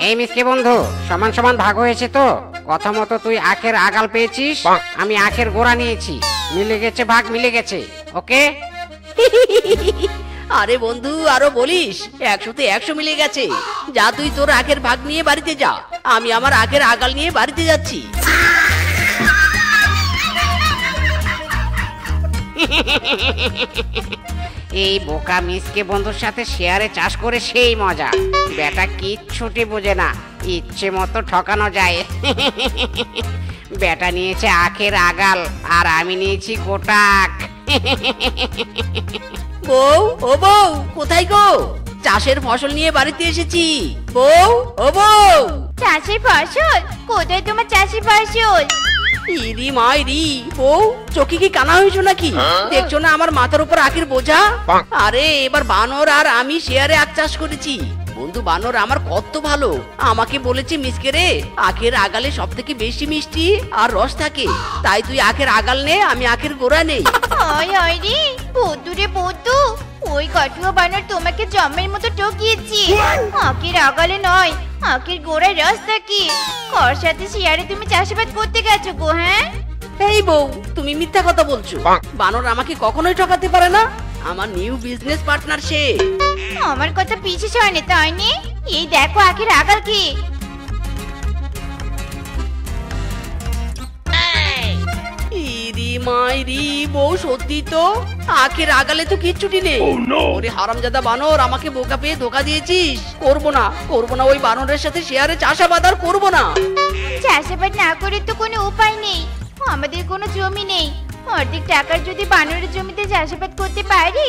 এই মিসকে বন্ধু, সমান সমান ভাগ হয়েছে তো? কথা মতো তুই আখের আগাল পেয়েছিস, আমি আখের গোড়া নিয়েছি। মিলে গেছে, ভাগ মিলে গেছে। ওকে। আরে বন্ধু, আরো বলিস, 100-তে 100 মিলে গেছে। যা তুই তোর আখের ভাগ নিয়ে বাড়িতে যা, আমি আমার আখের আগাল নিয়ে বাড়িতে যাচ্ছি। এই বোকা মিসকে বন্ধুর সাথে শেয়ারে চাষ করে সেই মজা। বেটা কিচ্ছুটি বোঝে না, ইচ্ছে মতো ঠকানো যায়। বেটা নিয়েছে আখের আগাল আর আমি নিয়েছি গোটা আখ। বউ, ও বউ, কোথায় গো? চাষের ফসল নিয়ে বাড়িতে এসেছি। বউ, ও বউ। চাষের ফসল? কোথায় তোমার চাষের ফসল? ইরি মাইরি, বউ চোখে কি কানা হয়েছো নাকি? দেখছো না আমার মাথার উপর আখের বোঝা? আরে এবার বানর আর আমি শেয়ারে আখ চাষ করেছি। বন্ধু বানর আমার কত ভালো, আমাকে বলেছে মিসকে রে, আখের আগালে সব থেকে বেশি মিষ্টি আর রস থাকে, তাই তুই আখের আগাল নে, আমি আখের গোড়া নেই। ওই ওই রে বন্ধু রে বন্ধু, ওই কটুয়া বানর তোমাকে জম্মের মতো ঠকিয়েছি। আখের আগালে নয়, আখের গোড়ায় রস থাকে। ওর সাথে শেয়ারে তুমি চাষাবাদ করতে গেছো গো? হ্যাঁ এই বউ, তুমি মিথ্যা কথা বলছো। বানর আমাকে কখনোই ঠকাতে পারে না, আমার নিউ বিজনেস পার্টনার সে। আমার কথা পিছিয়ে হয়নি তাই নি? এই দেখো আখের আগাল কি। ইরি মাইরি, বউ সত্যি তো আখের আগালে তো কিচ্ছুটি নেই। ওরে হারামজাদা বানর, আমাকে বোকা পেয়ে ধোকা দিয়েছিস। করবো না, করবো না, ওই বানরের সাথে শেয়ারে চাষাবাদ আর করবো না। চাষাবাদ না করে তো কোনো উপায় নেই, আমাদের কোনো জমি নেই। অর্ধেক টাকার যদি বানরের জমিতে চাষাবাদ করতে পারি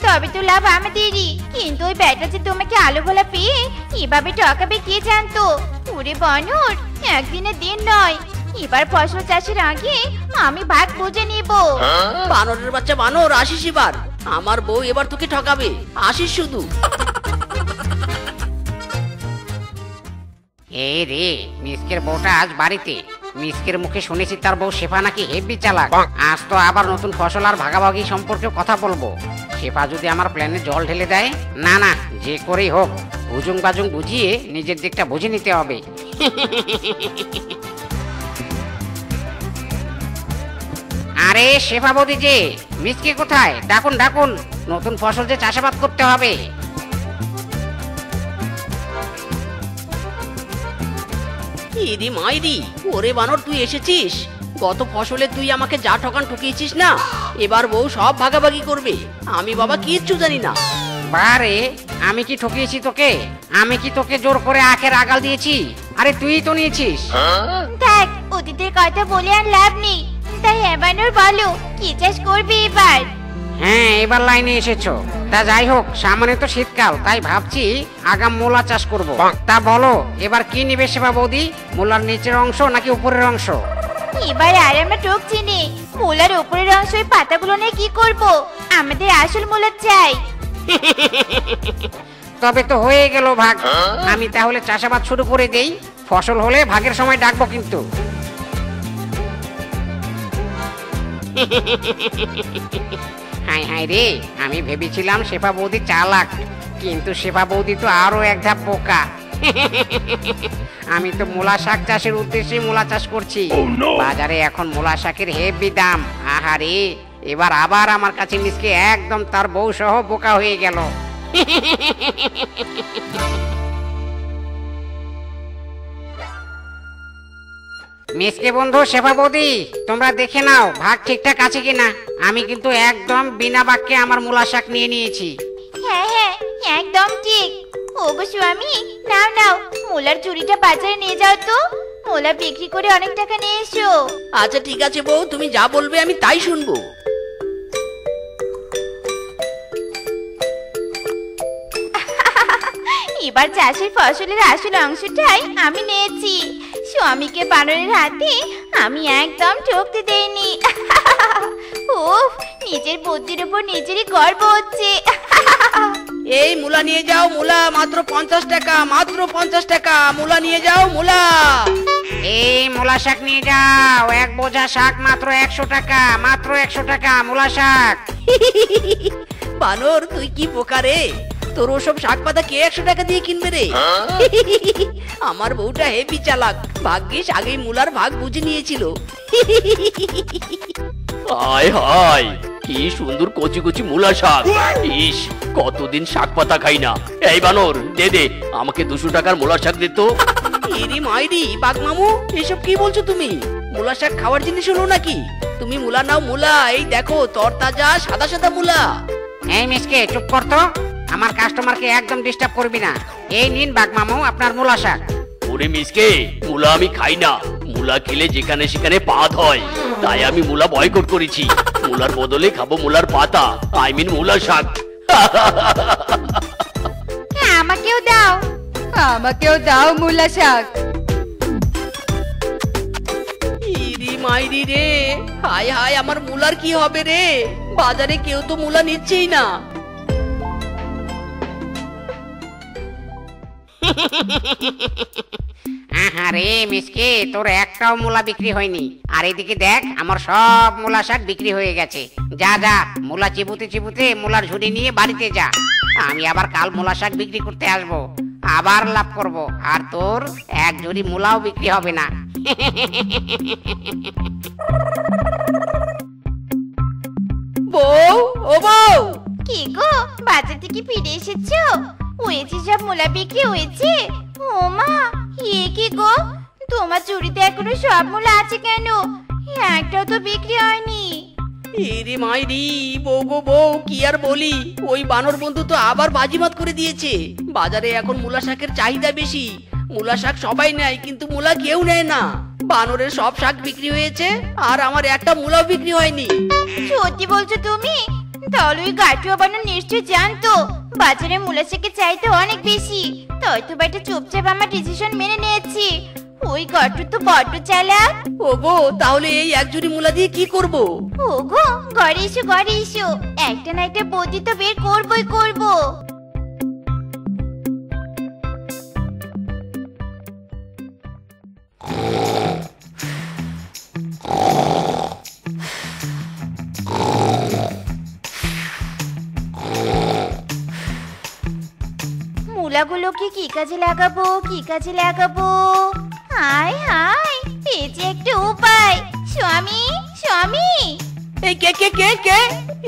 তবে তো লাভ আমাদেরই। কিন্তু ওই ব্যাটা যে তোমাকে আলো ভোলা পেয়ে এভাবে ঠকাবে কে জানতো? ওরে বানর, একদিনের দিন নয়, এবার ফসল চাষের আগে আমি ভাগ বুঝে নিব। বানরের বাচ্চা বানর, আসিস এবার। আমার বউ এবার তোকে ঠকাবে, আসিস শুধু। এই রে, মিসকের বউটা আজ বাড়িতে। মিসকের মুখে শুনেছি তার বউ শেফা নাকি হেব্বি চালাক। আজ তো আবার নতুন ফসল আর ভাগাভাগি সম্পর্কে কথা বলবো। শেফা যদি আমার প্ল্যানে জল ঢেলে দেয়, না না, যে করেই হোক হুজুং বাজুং বুঝিয়ে নিজের দিকটা বুঝে নিতে হবে। আরে শেফা বৌদি যে, মিসকে কোথায়? ডাকুন ডাকুন, নতুন ফসল যে চাষাবাদ করতে হবে। ইরি মাইরি, ওরে বানর তুই এসেছিস। গত ফসলে তুই আমাকে যা ঠকান ঠকিয়েছিস না, এবার বউ সব ভাগাভাগি করবে। আমি বাবা কিচ্ছু জানি না। বারে, আমি কি ঠকিয়েছি তোকে? আমি কি তোকে জোর করে আখের আগাল দিয়েছি? আরে তুই তো নিয়েছিস। দেখ, অতীতের কথা বলে আর লাভ নেই। তাই এবারও বলো, কি চাষ করবে এবার? হ্যাঁ, এবার লাইনে এসেছো। তা যাই হোক, সামনে তো শীতকাল, তাই ভাবছি আগাম মূলা চাষ করব। তা বলো, এবার কি নিবে শেফা বৌদি? মূলার নিচের অংশ নাকি উপরের অংশ? এবার আর আমরা ঠকছি নে, মূলার উপরের অংশ ওই পাতাগুলো নিয়ে কি করব? আমাদের আসল মূলা চাই। তবে তো হয়ে গেল ভাগ। আমি তাহলে চাষাবাদ শুরু করে দেই, ফসল হলে ভাগের সময় ডাকবো কিন্তু। হাই হাই রে, আমি ভেবেছিলাম শেফা বৌদি চালাক, কিন্তু শেফা বৌদি তো আরো এক ধাপ বোকা। আমি তো মূলা শাক চাষের উদ্দেশ্যে মূলা চাষ করছি। বাজারে এখন মূলা শাকের হেভি দাম। আহারে, এবার আবার আমার কাছে মিসকে একদম তার বউ সহ বোকা হয়ে গেল। মিসকে বন্ধু, শেফা বৌদি, তোমরা দেখে নাও ভাগ ঠিকঠাক আছে কিনা। আমি কিন্তু একদম বিনা বাক্যে আমার মূলা শাক নিয়ে নিয়েছি। হ্যাঁ হ্যাঁ, একদম ঠিক। ওগো স্বামী, নাও নাও, মূলার ঝুড়িটা বাজারে নিয়ে যাও তো। মূলা বিক্রি করে অনেক টাকা নিয়ে এসো। আচ্ছা ঠিক আছে বউ, তুমি যা বলবে আমি তাই শুনবো। এবার চাষের ফসলের আসল অংশটাই আমি নিয়েছি। স্বামীকে বানরের হাতে আমি একদম ঠকতে দেইনি। উফ, নিজের বুদ্ধির উপর নিজেরই গর্ব হচ্ছে। এই মূলা নিয়ে যাও, মূলা মাত্র 50 টাকা, মাত্র 50 টাকা। মূলা নিয়ে যাও, মূলা। এই মূলা শাক নিয়ে যাও, এক বোঝা শাক মাত্র 100 টাকা, মাত্র 100 টাকা মূলা শাক। বানর তুই কি বোকা রে, তোর ওসব শাক পাতা কে 100 টাকা দিয়ে কিনবে রে? আমার বউটা হেবি চালাক, ভাগ্যিস আগেই মুলার ভাগ বুঝে নিয়েছিল। হায় হায়, কি সুন্দর কচি কচি মূলা শাক। ইস, কতদিন শাক পাতা খাই না। এই বানর, দে দে আমাকে 200 টাকার মূলা শাক দে তো। ইরি মাইরি, বাঘ মামু এসব কি বলছো তুমি? মুলা শাক খাওয়ার জিনিস হলো নাকি? তুমি মুলা নাও মুলা, এই দেখো তরতাজা সাদা সাদা মুলা। এই মিসকে চুপ কর তো, আমার কাস্টমারকে একদম ডিস্টার্ব করবি না। এই নিন বাঘ মামু আপনার মূলা শাক। ওরে মিসকে, মূলা আমি খাই না। মূলা খেলে যেখানে সেখানে পাত হয়, তাই আমি মূলা বয়কট করেছি। মূলার বদলে খাবো মূলার পাতা, আই মিন মূলা শাক। আমাকেও দাও, আমাকেও দাও মূলা শাক। ইরি মাইরি রে, হায় হায়, আমার মুলার কি হবে রে? বাজারে কেউ তো মুলা নিচ্ছেই না। আরে মিসকে, তোর একটাও মূলা বিক্রি হয়নি। আর এদিকে দেখ, আমার সব মূলা শাক বিক্রি হয়ে গেছে। যা যা, মূলা চিবুতে চিবুতে মূলার ঝুড়ি নিয়ে বাড়িতে যা। আমি আবার কাল মূলা শাক বিক্রি করতে আসবো, আবার লাভ করব। আর তোর এক ঝুড়ি মূলাও বিক্রি হবে না। বউ, ও বউ, কি গো, বাজার থেকে ফিরে এসেছো? হয়েছে সব মূলা বিক্রি হয়েছে? ও মা, এ কি গো, তোমার চুরিতে এখনো সব মূলা আছে কেন? একটাও তো বিক্রি হয়নি। ইরি মাইরি, বউ গো বউ, কি আর বলি, ওই বানর বন্ধু তো আবার বাজিমাত করে দিয়েছে। বাজারে এখন মূলা শাকের চাহিদা বেশি। মূলা শাক সবাই নেয়, কিন্তু মূলা কেউ নেয় না। বানরের সব শাক বিক্রি হয়েছে, আর আমার একটা মূলাও বিক্রি হয়নি। সত্যি বলছো তুমি? তাহলে ওই গাটুয়া বানর নিশ্চয় জানতো বাজারে মূলা শাকের চাহিদা অনেক বেশি, তাই তো বেটা চুপচাপ আমার ডিসিশন মেনে নিয়েছি। ওই গাটু তো বড্ড চালাক। ওগো, তাহলে এই এক ঝুড়ি মূলা দিয়ে কি করব? ওগো, ঘরে এসো ঘরে এসো, একটা না একটা বুদ্ধি তো বের করবই করবো। মূলাগুলোকে কি কাজে লাগাবো, কি কাজে লাগাবো? হায় হায়, এই যে একটা উপায়। স্বামী, স্বামী, এই কে কে কে কে?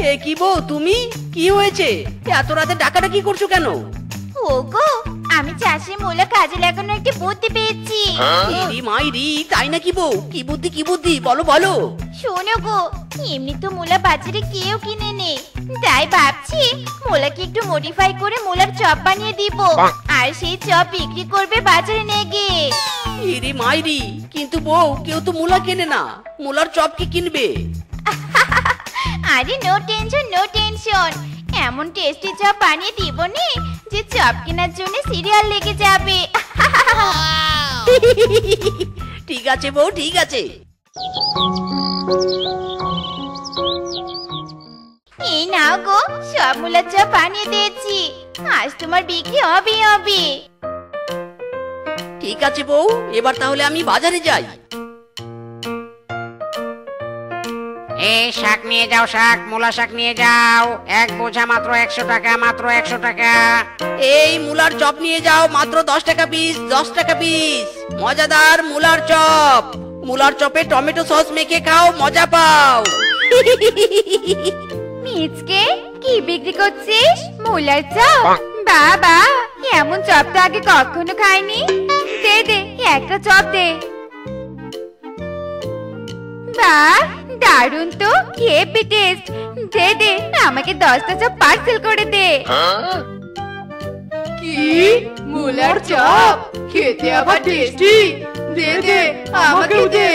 এ কি বউ তুমি? কি হয়েছে? এত রাতে ডাকাডাকি করছো কেন? ওগো, আমি চাষে মূলা কাজে লাগানোর একটা বুদ্ধি পেয়েছি। ইরি মাইরি, তাই নাকি বউ? কি বুদ্ধি কি বুদ্ধি, বলো বলো। শোনো গো, এমনি তো মূলা বাজারে কেউ কিনে নে, তাই ভাবছি মূলাকে একটু মডিফাই করে মূলার চপ বানিয়ে দিব, আর সেই চপ বিক্রি করবে বাজারে নিয়ে গিয়ে। ইরি মাইরি, কিন্তু বউ কেউ তো মূলা কেনে না, মূলার চপ কি কিনবে? আরে নো টেনশন নো টেনশন, এমন টেস্টি চপ বানিয়ে দিব নি যে চপ কেনার জন্য সিরিয়াল লেগে যাবে। ঠিক আছে বউ, ঠিক আছে। এই নাও গো, সব মূলার চপ বানিয়ে দিয়েছি, আজ তোমার বিক্রি হবে হবে। ঠিক আছে বউ, এবার তাহলে আমি বাজারে যাই। এই শাক নিয়ে যাও, শাক, মূলা শাক নিয়ে যাও। এক বোঝা মাত্র 100 টাকা, মাত্র 100 টাকা। এই মূলার চপ নিয়ে যাও, মাত্র 10 টাকা পিস, 10 টাকা পিস। মজাদার মূলার চপ, মূলার চপে টমেটো সস মেখে খাও, মজা পাও। মিচকে, কি বিক্রি করছিস? মূলার চপ? বাবা, এমন চপ তো আগে কখনো খাইনি। দে দে, একটা চপ দে। বাহ, দারুণ তো, হেভি টেস্ট। দে দে, আমাকে 10টা চপ পার্সেল করে দে। কি? মূলার চপ? খেতে আবার টেস্টি? দে দে, আমাকেও দে।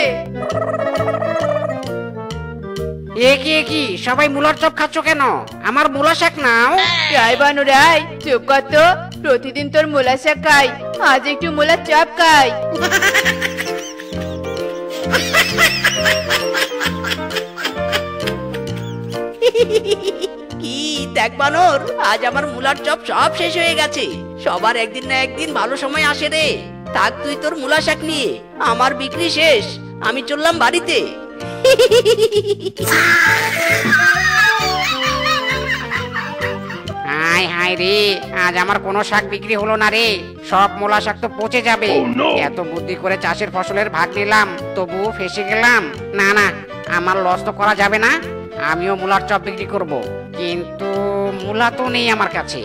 এ কি সবাই মূলার চপ খাচ্ছ কেন? আমার মূলা শাক নাও। রাই বানু রাই, চুপ কর তো। প্রতিদিন তোর মূলা শাক খাই, আজ একটু মূলার চপ খাই। কি দেখ বানর, আজ আমার মূলার চপ সব শেষ হয়ে গেছে। সবার একদিন না একদিন ভালো সময় আসে রে। থাক তুই তোর মূলা শাক নিয়ে, আমার বিক্রি শেষ, আমি চললাম বাড়িতে। হায় হায় রে, আজ আমার কোনো শাক বিক্রি হলো না রে। সব মূলা শাক তো পচে যাবে। এত বুদ্ধি করে চাষের ফসলের ভাগ নিলাম, তবুও ফেসে গেলাম। না না, আমার লস তো করা যাবে না। আমিও মূলার চপ বিক্রি করব, কিন্তু মূলা তো নেই আমার কাছে।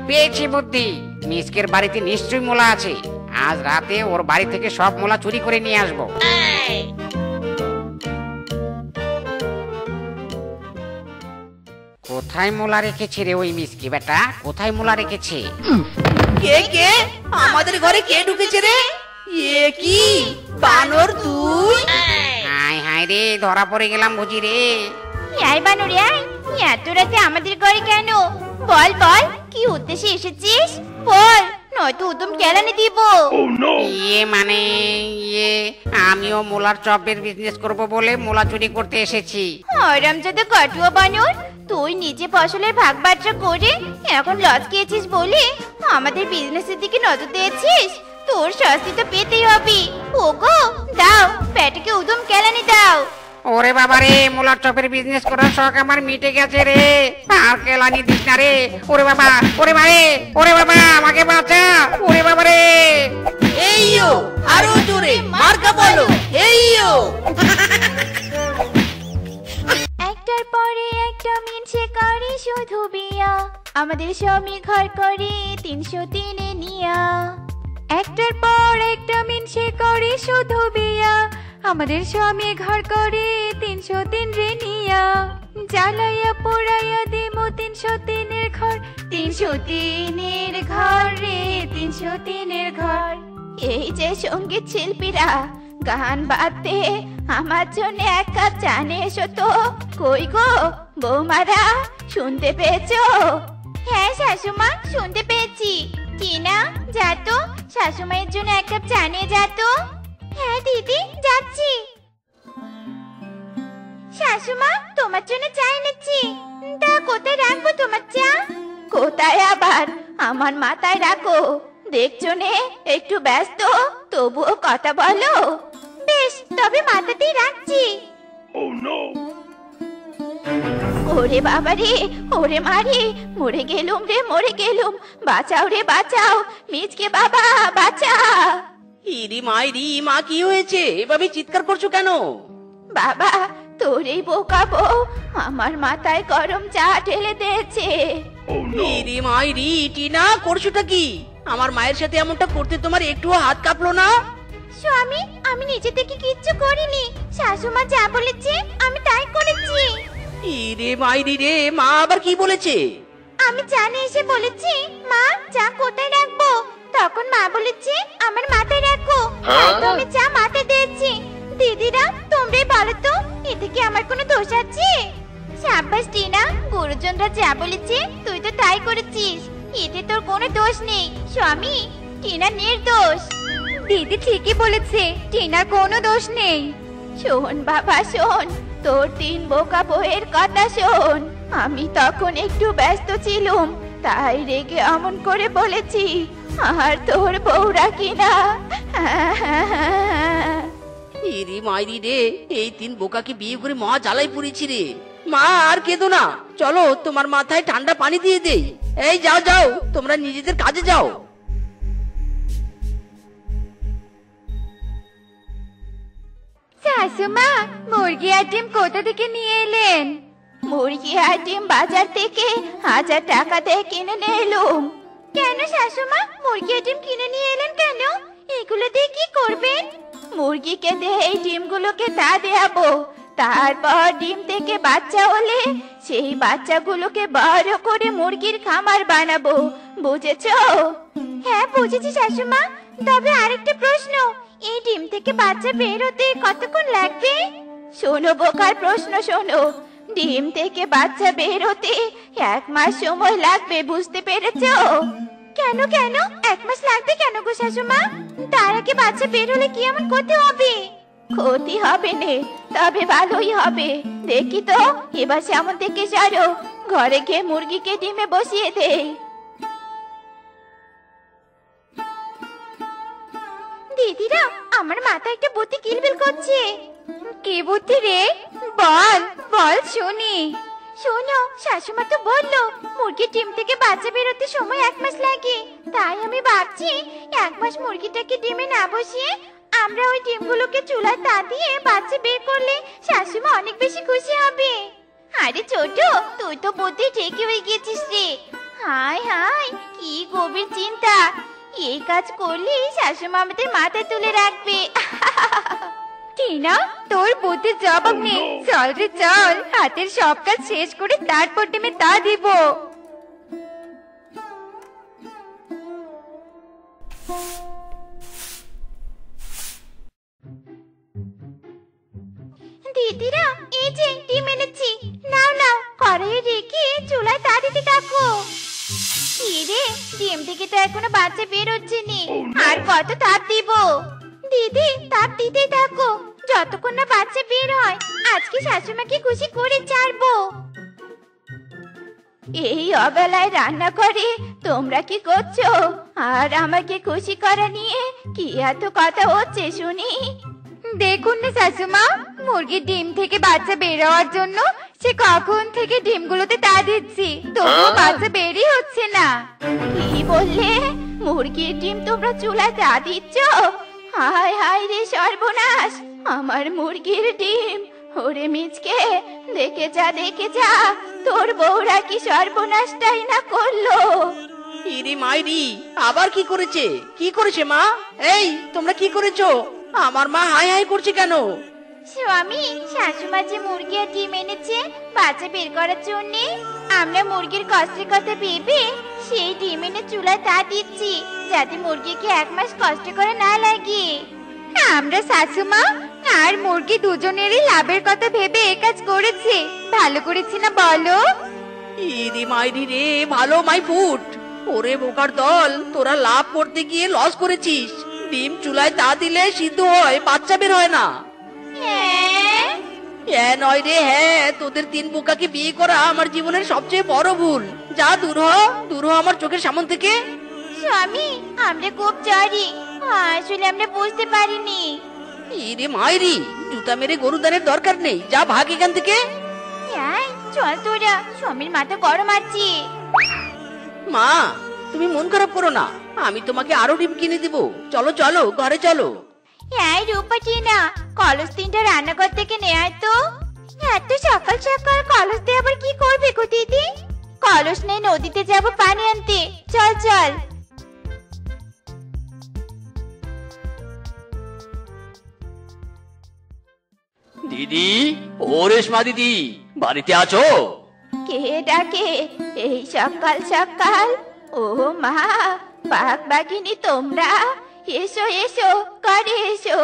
পেয়েছি বুদ্ধি, মিসকের বাড়িতে নিশ্চয়ই মূলা আছে। আজ রাতে ওর বাড়ি থেকে সব মূলা চুরি করে নিয়ে আসবো। কোথায় মূলা রেখেছে রে ওই মিসকি বেটা? কোথায় মূলা রেখেছে? কে কে আমাদের ঘরে কে ঢুকেছে রে? এ কি বানর তুই? হায় হায় রে, ধরা পড়ে গেলাম বুঝি রে। আয় বানর আয়, এত রাতে আমাদের ঘরে কেন? বল বল, কি উদ্দেশ্যে এসেছিস? বল, নয়তো উদম কেলানি দিব। মানে আমিও মূলার চপের বিজনেস করব বলে মূলা চুরি করতে এসেছি। হরামজাদা কটুয়া বানর, তুই নিজে ফসলের ভাগ বাট্রা করে এখন লস খেয়েছিস বলে আমাদের বিজনেসের দিকে নজর দিয়েছিস। তোর শাস্তি তো পেতেই হবে। ওগো দাও, পেটকে উদম কেলানি দাও। ওরে বাবা রে, মূলার চপের বিজনেস করার শখ আমার মিটে গেছে রে। আর কেলানি দিস না রে। ওরে বাবা, ওরে ভাই, ওরে বাবা, আমাকে বাঁচা। ওরে বাবা রে। এইও আরো জোরে মার্কা বলো। এইও একটার পরে একটা মিনছে করে শুধু বিয়া, আমাদের স্বামী ঘর করে 303 নিয়া। একটার পর একটা মিনসে করে শুধু বিয়া, আমাদের স্বামী ঘর করে 303 রে নিয়া। জ্বালাইয়া পোড়াইয়া দিমো 303 ঘর, 303 ঘর রে, 303 ঘর। এই যে সঙ্গীত শিল্পীরা গান বাজতে আমার জন্য এক কাপ চা নিয়ে এসো তো। কই গো বৌমারা, শুনতে পেয়েছো? হ্যাঁ শাশুমা, শুনতে পেয়েছি। টিনা যা তো, শাশুমায়ের জন্য এক কাপ চা নিয়ে যা তো। হ্যাঁ দিদি, যাচ্ছি। শাশুমা, তোমার জন্য চা এনেছি। তা কোথায় রাখবো তোমার চা? কোথায় আবার, আমার মাথায় রাখো। দেখছো নে একটু ব্যস্ত, তবুও কথা বলো। বেশ, তবে মাথাতেই রাখছি। ওরে বাবা রে, ওরে মারে, মরে গেলুম রে, মরে গেলুম। বাঁচাও রে বাঁচাও, মিচকে বাবা বাঁচা। ইরি মাইরি, মা কি হয়েছে? এভাবে চিৎকার করছো কেন? বাবা, তোর এই বোকা বউ আমার মাথায় গরম চা ঢেলে দিয়েছে। ইরি মাইরি, টিনা করছোটা কি? আমার মায়ের সাথে এমনটা করতে তোমার একটুও হাত কাঁপলো না? স্বামী, আমি নিজে থেকে কিচ্ছু করিনি। শাশুমা যা বলেছে আমি তাই করেছি। ইরে মাইরি রে, মা আবার কি বলেছে? আমি জানে এসে বলেছি মা চা কোথায় রাখবো, তখন মা বলেছে আমার মাথায় রাখো। তাই তো আমি চা মাথায় দিয়েছি। দিদিরা তোমরাই বলো তো, এতে কি আমার কোনো দোষ আছে? সাব্বাস টিনা, গুরুজনরা যা বলেছে তুই তো তাই করেছিস। এতে তোর কোনো দোষ নেই স্বামী, টিনা নির্দোষ। দিদি ঠিকই বলেছে, টিনার কোনো দোষ নেই। শোন বাবা শোন, তোর 3 বোকা বউয়ের কথা শোন। আমি তখন একটু ব্যস্ত ছিলুম, তাই রেগে অমন করে বলেছি। আর তোর বউরা কিনা ইরি মাইরি রে, এই 3 বোকাকে বিয়ে করে মহা জ্বালাই পড়েছি রে। মা আর কেঁদো না, চলো তোমার মাথায় ঠান্ডা পানি দিয়ে দেই। এই যাও যাও, তোমরা নিজেদের কাজে যাও। শাশুমা, মুরগি আর ডিম কোথা থেকে নিয়ে এলেন? মুরগি আর ডিম বাজার থেকে 1000 টাকা দিয়ে কিনে নিয়ে এলুম। কেন শাশুমা, মুরগি আর ডিম কিনে নিয়ে এলেন কেন? এগুলো দিয়ে কি করবেন? মুরগিকে দিয়ে এই ডিমগুলোকে তা দেয়াবো। তারপর ডিম থেকে বাচ্চা হলে সেই বাচ্চাগুলোকে বড় করে মুরগির খামার বানাবো। বুঝেছো? হ্যাঁ বুঝেছি শাশুমা। তবে আরেকটা প্রশ্ন, এই ডিম থেকে বাচ্চা বের হতে কতক্ষণ লাগবে? শোনো বোকার প্রশ্ন শোনো, ডিম থেকে বাচ্চা বের হতে 1 মাস সময় লাগবে, বুঝতে পেরেছো? কেন কেন 1 মাস লাগবে কেন গো শাশুমা? তার আগে বাচ্চা বের হলে কি এমন ক্ষতি হবে? ক্ষতি হবে না, তবে ভালোই হবে। দেখি তো এবার সেমন থেকে সারো, ঘরে গিয়ে মুরগিকে ডিমে বসিয়ে দেই। দিদিরা, আমার মাথায় একটা বুদ্ধি কিলবিল করছে। কি বুদ্ধি রে? বল বল শুনি। শোনো, শাশুমা তো বললো মুরগির ডিম থেকে বাচ্চা বেরোতে সময় 1 মাস লাগে। তাই আমি ভাবছি 1 মাস মুরগিটাকে ডিমে না বসিয়ে আমরা ওই ডিমগুলোকে চুলায় তা দিয়ে বাচ্চা বের করলে শাশুমা অনেক বেশি খুশি হবে। আরে ছোট, তুই তো বুদ্ধি ঠিকই হয়ে গেছিস রে। হায় হায়, কি গভীর চিন্তা! এই কাজ করলে শাশুমা আমাদের মাথায় তুলে রাখবে। টিনা, তোর বুদ্ধির জবাব নেই। চল রে চল, হাতের সব কাজ শেষ করে তারপর ডিমে তা দিব। দিদিরা, এই যে ডিম এনেছি, নাও নাও, কড়াইয়ে রেখে চুলায় তা দিতে থাকো। কি রে, ডিম থেকে তো এখনো বাচ্চা বের হচ্ছে নি, আর কত তাপ দিব? দিদি, তাপ দিতেই থাকো যতক্ষণ না বাচ্চা বের হয়। আজকে শাশুমাকে খুশি করে ছাড়বো। এই অবেলায় রান্না করে তোমরা কি করছো? আর আমাকে খুশি করা নিয়ে কি এত কথা হচ্ছে শুনি? দেখুন না শাশুমা, মুরগির ডিম থেকে বাচ্চা বের হওয়ার জন্য সে কখন থেকে ডিমগুলোতে তা দিচ্ছি, তবুও বাচ্চা বেরই হচ্ছে না। কি বললে? মুরগির ডিম তোমরা চুলায় তা দিচ্ছ? হায় হায় রে সর্বনাশ, আমার মুরগির ডিম! ওরে মিচকে, দেখে যা তোর বউরা কি সর্বনাশটাই না করলো। ইরে মাইরি, আবার কি করেছে? কি করেছে মা? এই তোমরা কি করেছো? আমার মা হাই হাই করছে কেন? স্বামী, শাশুমা যে মুরগি আর ডিম এনেছে বাচ্চা বের করার জন্য, আমরা মুরগির কষ্টের কথা ভেবে সেই ডিম এনে চুলায় তা দিচ্ছি, যাতে মুরগিকে 1 মাস কষ্ট করে না লাগে। আমরা শাশুমা আর মুরগি দুজনেরই লাভের কথা ভেবে এ কাজ করেছি। ভালো করেছি না বলো? ইরে মাইরি রে, ভালো মাই ফুট! ওরে বোকার দল, তোরা লাভ করতে গিয়ে লস করেছিস। ডিম চুলায় তা দিলে সিদ্ধ হয়, বাচ্চা বের হয় না। হ্যাঁ? হ্যাঁ নয় রে হ্যাঁ, তোদের 3 বোকাকে বিয়ে করা আমার জীবনের সবচেয়ে বড় ভুল। যা দূর হ, দূর হ আমার চোখের সামনে থেকে। স্বামী, আমরা খুব সরি, আসলে আমরা বুঝতে পারিনি। ইরে মাইরি, জুতা মেরে গরু দানের দরকার নেই, যা ভাগ এখান থেকে। এই, চল তোরা, স্বামীর মাথা গরম আছে। মা, তুমি মন খারাপ করো না, আমি তোমাকে আরো ডিম কিনে দিব। চলো চলো, ঘরে চলো। এই রূপা টিনা, কলস 3টা রান্নাঘর থেকে নিয়ে আয় তো। এত সকাল সকাল কলস দিয়ে আবার কি করবে গো দিদি? কলস নিয়ে নদীতে যাব পানি আনতে, চল চল। দিদি, ও রেশমা দিদি, বাড়িতে আছো? কে ডাকে এই সকাল সকাল? ও মা, বাঘ বাঘিনী তোমরা, এসো এসো, ঘরে এসো,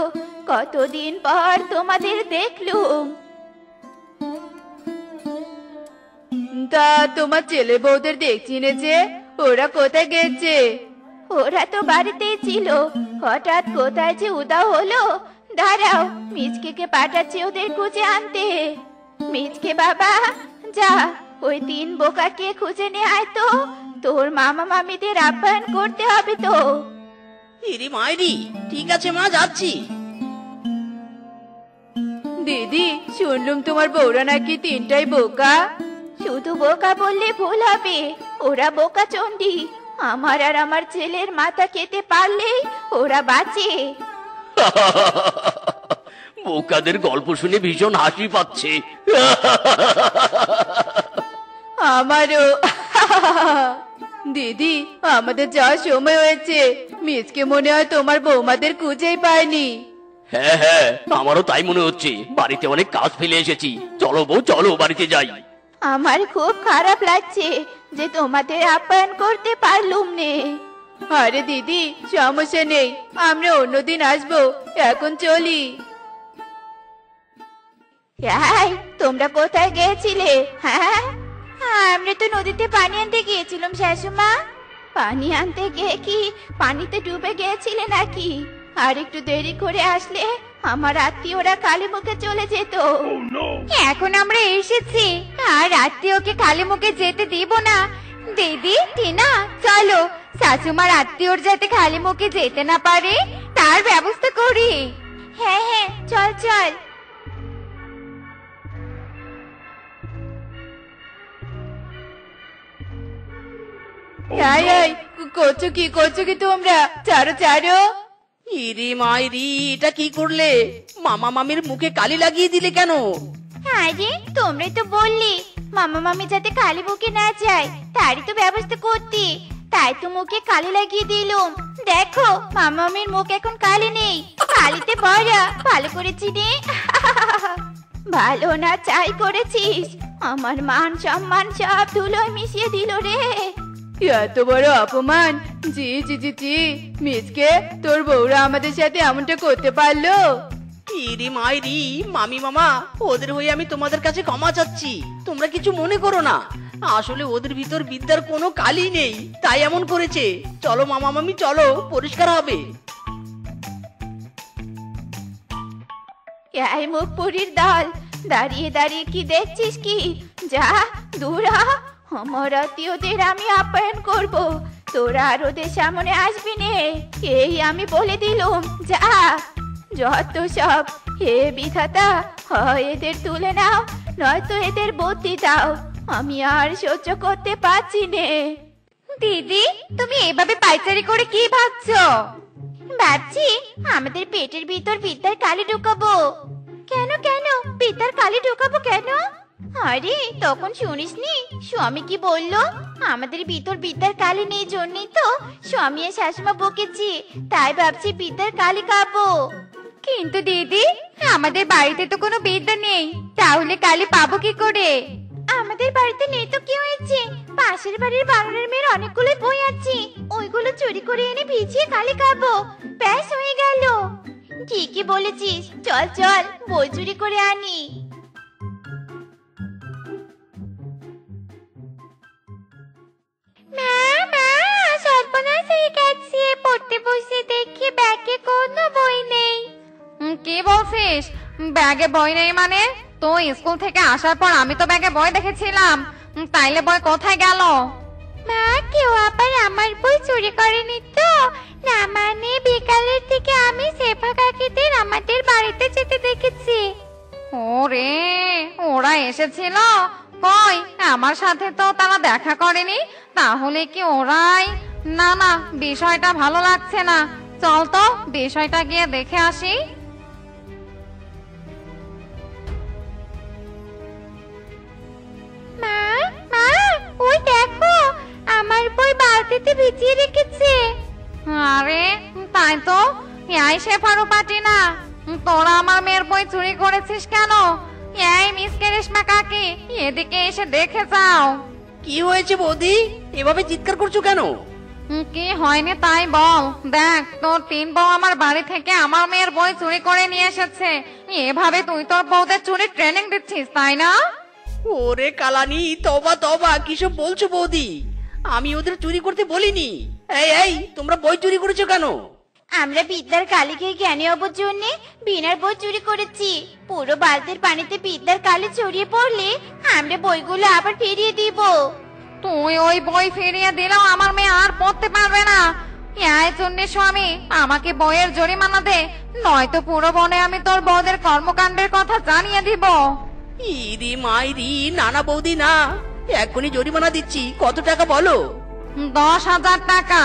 কতদিন পর তোমাদের দেখলুম। তা তোমার ছেলে বউদের দেখছি না যে, ওরা কোথায় গেছে? ওরা তো বাড়িতেই ছিল, হঠাৎ কোথায় যে উধাও হলো। দাঁড়াও, মিচকে পাঠাচ্ছি ওদের খুঁজে আনতে। মিচকে বাবা, যা ওই 3 বোকাকে খুঁজে নিয়ে আয় তো, তোর মামা মামিদের আপ্যায়ন করতে হবে তো। ইরে মাইরি, ঠিক আছে মা, যাচ্ছি। দিদি, শুনলুম তোমার বউরা নাকি 3টাই বোকা। শুধু বোকা বললে ভুল হবে, ওরা বোকা চন্ডী। আমার আর আমার ছেলের মাথা খেতে পারলেই ওরা বাঁচে। বোকাদের গল্প শুনে ভীষণ হাসি পাচ্ছে। আমারও। দিদি, আমাদের যাওয়ার সময় হয়েছে। মিচকে মনে হয় তোমার বৌমাদের খুঁজেই পায়নি। হ্যাঁ হ্যাঁ, আমারও তাই মনে হচ্ছে। বাড়িতে অনেক কাজ ফেলে এসেছি। চলো বউ, চলো বাড়িতে যাই। আমার খুব খারাপ লাগছে যে তোমাদের আপ্যায়ন করতে পারলুম নে। আরে দিদি, সমস্যা নেই, আমরা অন্যদিন আসবো, এখন চলি। এই, তোমরা কোথায় গিয়েছিলে? হ্যাঁ, আমরা তো নদীতে পানি আনতে গিয়েছিলাম শাশুমা। পানি আনতে গিয়ে কি পানিতে ডুবে গিয়েছিলে নাকি? আর একটু দেরি করে আসলে আমার আত্মীয়রা কালী মুখে চলে যেত। এখন আমরা এসেছি, আর আত্মীয়কে খালি মুখে যেতে দিব না। দিদি, টিনা, চলো, শাশুমার আত্মীয়র যাতে খালি মুখে যেতে না পারে তার ব্যবস্থা করি। হ্যাঁ হ্যাঁ, চল চল। এই এই করছো কি তোমরা? ছাড়ো ছাড়ো। ইরে মাইরি, এটা কি করলে? মামা মামির মুখে কালি লাগিয়ে দিলে কেন? আরে তোমরাই তো বললি মামা মামি যাতে কালি মুখে না যায় তারই তো ব্যবস্থা করতে, তাই তো মুখে কালি লাগিয়ে দিলুম। দেখো মামা মামির মুখ এখন কালি নেই, কালিতে ভরা। ভালো করেছি রে। ভালো না চাই করেছিস, আমার মান সম্মান সব ধুলোয় মিশিয়ে দিল রে। এত বড় অপমান! জি জি জি জি, মিসকে তোর বউরা আমাদের সাথে এমনটা করতে পারলো? ইরে মাইরি, মামি মামা, ওদের হয়ে আমি তোমাদের কাছে ক্ষমা চাচ্ছি। তোমরা কিছু মনে করো না, আসলে ওদের ভিতর বিদ্যার কোনো কালি নেই, তাই এমন করেছে। চলো মামা মামি, চলো, পরিষ্কার হবে। এই মুখ পুরীর দল, দাঁড়িয়ে দাঁড়িয়ে কি দেখছিস কি? যা দূর হ। আমার আত্মীয়দের আমি আপ্যায়ন করব, তোরা আর ওদের সামনে আসবি নে, এই আমি বলে দিলুম। যা, যত সব। হে বিধাতা, হয় এদের তুলে নাও, নয়তো এদের বুদ্ধি দাও, আমি আর সহ্য করতে পারছি নে। দিদি, তুমি এভাবে পাইচারি করে কি ভাবছো? ভাবছি আমাদের পেটের ভিতর বিদ্যার কালি ঢুকাবো। কেন কেন বিদ্যার কালি ঢুকাবো কেন? আরে তখন শুনিসনি স্বামী কি বললো? আমাদের ভিতর বিদ্যার কালি নেই জন্যই তো স্বামী আর শাশুমা বকেছি, তাই ভাবছি বিদ্যার কালি খাবো। কিন্তু দিদি, আমাদের বাড়িতে তো কোনো বিদ্যা নেই, তাহলে কালি পাবো কি করে? আমাদের বাড়িতে নেই তো কি হয়েছে? পাশের বাড়ির বানরের মেয়ের অনেকগুলো বই আছে, ওইগুলো চুরি করে এনে ভিজিয়ে কালি খাবো, ব্যাস হয়ে গেল। ঠিকই বলেছিস, চল চল বই চুরি করে আনি। মা মা, সর্বনাশ হয়ে গেছে, পড়তে বসে দেখি ব্যাগে কোনো বই নেই। কি বলছিস? ব্যাগে বই নেই মানে? তো স্কুল থেকে আসার পর আমি তো ব্যাগে বই দেখেছিলাম, তাইলে বই কোথায় গেল? মা, কেউ আবার আমার বই চুরি করেনি তো? না মানে বিকালের দিকে আমি সেফা কাকিদের আমাদের বাড়িতে যেতে দেখেছি। ওরে, ওরা এসেছিল? কই, আমার সাথে তো তারা দেখা করেনি। তাহলে কি ওরাই? না না, বিষয়টা ভালো লাগছে না। চল তো বিষয়টা গিয়ে দেখে আসি। মা মা, ওই দেখো আমার বই বালতিতে ভিজিয়ে রেখেছে। আরে তাই তো, এই শেফারু পাটি না, তোরা আমার মেয়ের বই চুরি করেছিস কেন? এই মিসকে রেশমা কাকি, এদিকে এসে দেখে যাও। কি হয়েছে বৌদি, এভাবে চিৎকার করছো কেন? কি হয়নি তাই বল। দেখ, তোর 3 বউ আমার বাড়ি থেকে আমার মেয়ের বই চুরি করে নিয়ে এসেছে। এভাবে তুই তোর বউদের চুরি ট্রেনিং দিচ্ছিস, তাই না? ওরে কালানি, তবা তবা, কিসব বলছো বৌদি? আমি ওদের চুরি করতে বলিনি। এই এই, তোমরা বই চুরি করেছো কেন? আমরা বিদ্যার কালি খেয়ে জ্ঞানী হবার জন্য বিনার বই চুরি করেছি। পুরো বালতির পানিতে বিদ্যার কালি ছড়িয়ে পড়লে আমরা বইগুলো আবার ফিরিয়ে দিব। তুই ওই বই ফিরিয়ে দিলেও আমার মেয়ে আর পড়তে পারবে না। এই জন্য স্বামী, আমাকে বইয়ের জরিমানা দে, নয়তো পুরো বনে আমি তোর বউদের কর্মকাণ্ডের কথা জানিয়ে দিব। ইরি মাইরি, নানা বৌদি না, এখনই জরিমানা দিচ্ছি। কত টাকা বলো? 10,000 টাকা।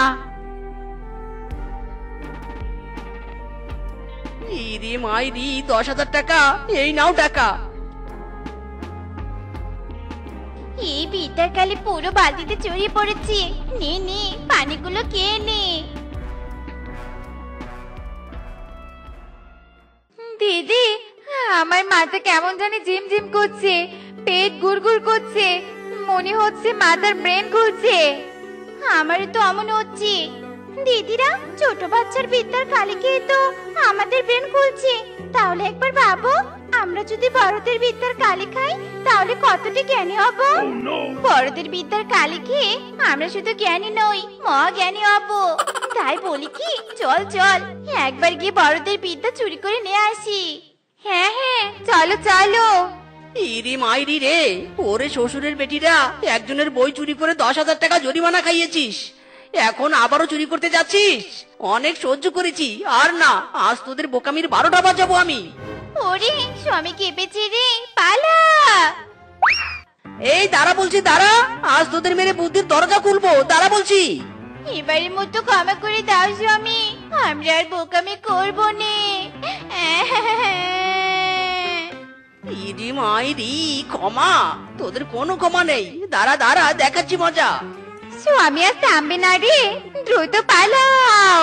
ইরি মাইরি, 10,000 টাকা, এই নাও টাকা। এই বিদ্যার কালি পুরো বালতিতে ছড়িয়ে পড়েছে, নে নে পানিগুলো খেয়ে নে। দিদি, আমার মাথা কেমন জানি ঝিমঝিম করছে, পেট গুড়গুড় করছে, মনে হচ্ছে মাথার ব্রেন ঘুরছে। আমারও তো অমন হচ্ছে। দিদিরা, ছোট বাচ্চার বিদ্যার কালি খেয়ে তো আমাদের ব্রেন খুলছে, তাহলে একবার ভাবো আমরা যদি বড়দের বিদ্যার কালি খাই তাহলে কতটা জ্ঞানী হব। বড়দের বিদ্যার কালি খেয়ে আমরা শুধু জ্ঞানী নই, মহাজ্ঞানী হব। তাই বলি কি, চল চল একবার গিয়ে বড়দের বিদ্যা চুরি করে নিয়ে আসি। হ্যাঁ হ্যাঁ, চলো চলো। ইরি মাইরি রে, ওরে শ্বশুরের বেটিরা, একজনের বই চুরি করে 10,000 টাকা জরিমানা খাইয়েছিস, এখন আবারও চুরি করতে যাচ্ছিস? অনেক সহ্য করেছি, আর না, আজ তোদের বোকামির 12টা বাজাবো আমি। ওরে স্বামী কেঁপেছে রে, পালা। এই দাঁড়া বলছি, দাঁড়া, আজ তোদের মেরে বুদ্ধির দরজা খুলবো, দাঁড়া বলছি। এবারের মতো ক্ষমা করে দাও স্বামী, আমরা আর বোকামি করবো নে। ইরি মাইরি, ক্ষমা? তোদের কোনো ক্ষমা নেই, দাঁড়া দাঁড়া, দেখাচ্ছি মজা। স্বামী আর থামবে না রে, দ্রুত পালাও।